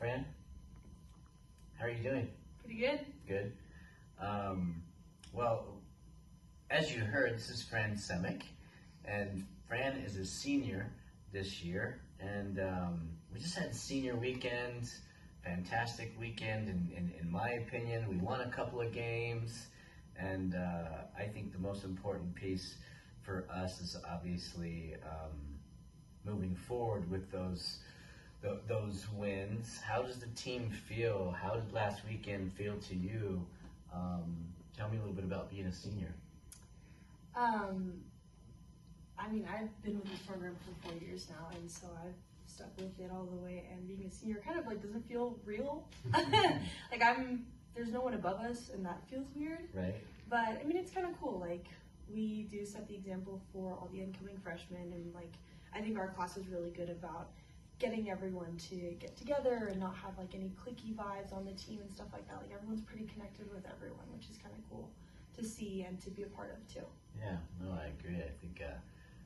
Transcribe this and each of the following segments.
Fran. How are you doing? Pretty good. Good. Well, as you heard, this is Fran Semick, and Fran is a senior this year, and we just had senior weekend, fantastic weekend, in my opinion. We won a couple of games, and I think the most important piece for us is obviously moving forward with those wins. How does the team feel? How did last weekend feel to you? Tell me a little bit about being a senior. I mean, I've been with this program for 4 years now, and so I've stuck with it all the way. And being a senior kind of like doesn't feel real. Like there's no one above us, and that feels weird. Right. But I mean, it's kind of cool. Like we do set the example for all the incoming freshmen, and like I think our class is really good about getting everyone to get together and not have like any cliquey vibes on the team and stuff like that. Like everyone's pretty connected with everyone, which is kind of cool to see and to be a part of too. Yeah, no, I agree. I think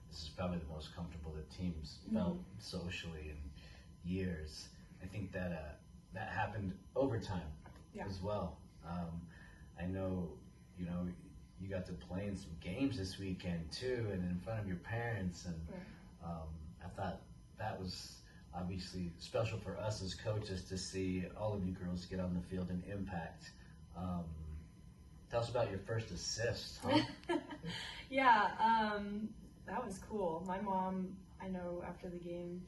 this is probably the most comfortable the team's felt socially in years. I think that that happened over time as well. I know, you got to play in some games this weekend too, and in front of your parents, and I thought that was obviously special for us as coaches to see all of you girls get on the field and impact. Tell us about your first assist, huh? Yeah, that was cool. My mom, I know after the game,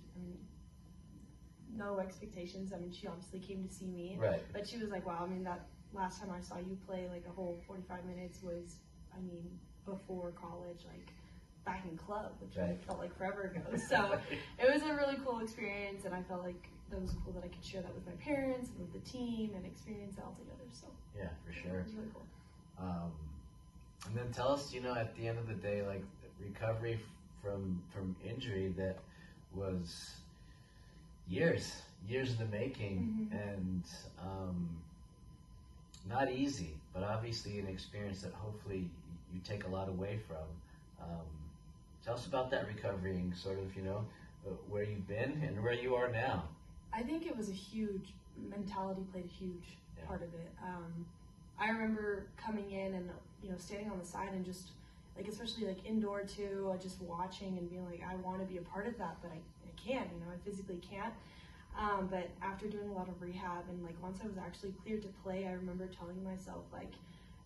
no expectations. I mean, she obviously came to see me, right? But she was like, "Wow, I mean, that last time I saw you play like a whole 45 minutes was, before college, like back in club, which felt like forever ago." So it was a really cool experience, and I felt like that was cool that I could share that with my parents and with the team and experience it all together. So yeah, for sure. It was really cool. And then tell us, at the end of the day, like recovery from injury that was years in the making, and not easy, but obviously an experience that hopefully you take a lot away from. Tell us about that recovery and sort of, where you've been and where you are now. I think it was a huge, mentality played a huge part of it. I remember coming in and, standing on the side and just, like, especially like indoor too, just watching and being like, I want to be a part of that, but I can't, I physically can't. But after doing a lot of rehab and like once I was actually cleared to play, I remember telling myself like,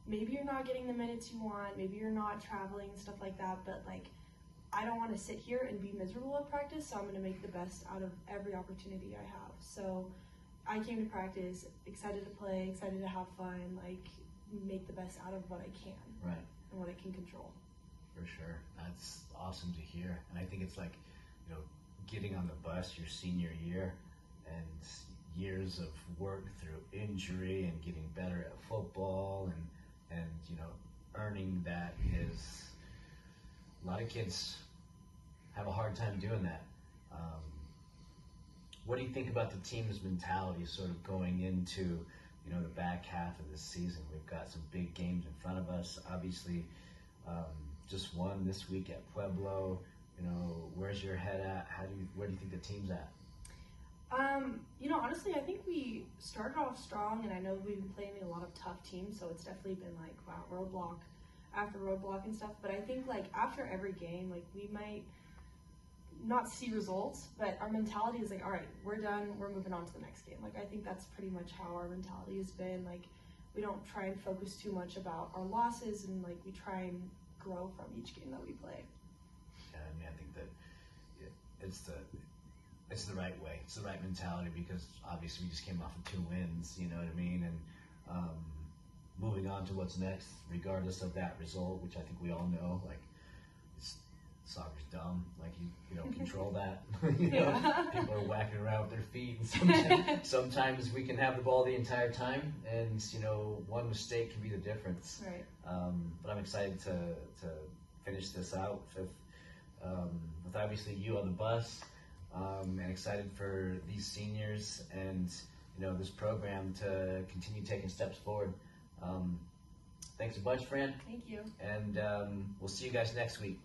maybe you're not getting the minutes you want, maybe you're not traveling, stuff like that, but like, I don't want to sit here and be miserable at practice, so I'm going to make the best out of every opportunity I have. So I came to practice excited to play, excited to have fun, like make the best out of what I can. Right. And what I can control. For sure. That's awesome to hear. And I think it's like, getting on the bus your senior year and years of work through injury and getting better at football and earning that is, a lot of kids have a hard time doing that. What do you think about the team's mentality sort of going into, the back half of the season? We've got some big games in front of us. Obviously, just won this week at Pueblo. Where's your head at? Where do you think the team's at? Honestly, I think we started off strong, and I know we've been playing a lot of tough teams, so it's definitely been like, wow, roadblock after roadblock and stuff. But I think like after every game, like we might not see results, but our mentality is like, all right, we're done, we're moving on to the next game. Like I think that's pretty much how our mentality has been. Like we don't try and focus too much about our losses, and like we try and grow from each game that we play. Yeah, I think that it's the right way. It's the right mentality, because obviously we just came off of 2 wins, you know what I mean? And moving on to what's next, regardless of that result, which I think we all know, like soccer's dumb. Like you don't control that. People are whacking around with their feet, and sometimes we can have the ball the entire time, and one mistake can be the difference. Right. But I'm excited to finish this out with obviously you on the bus, and excited for these seniors and this program to continue taking steps forward. Thanks a bunch, Fran. Thank you. And we'll see you guys next week.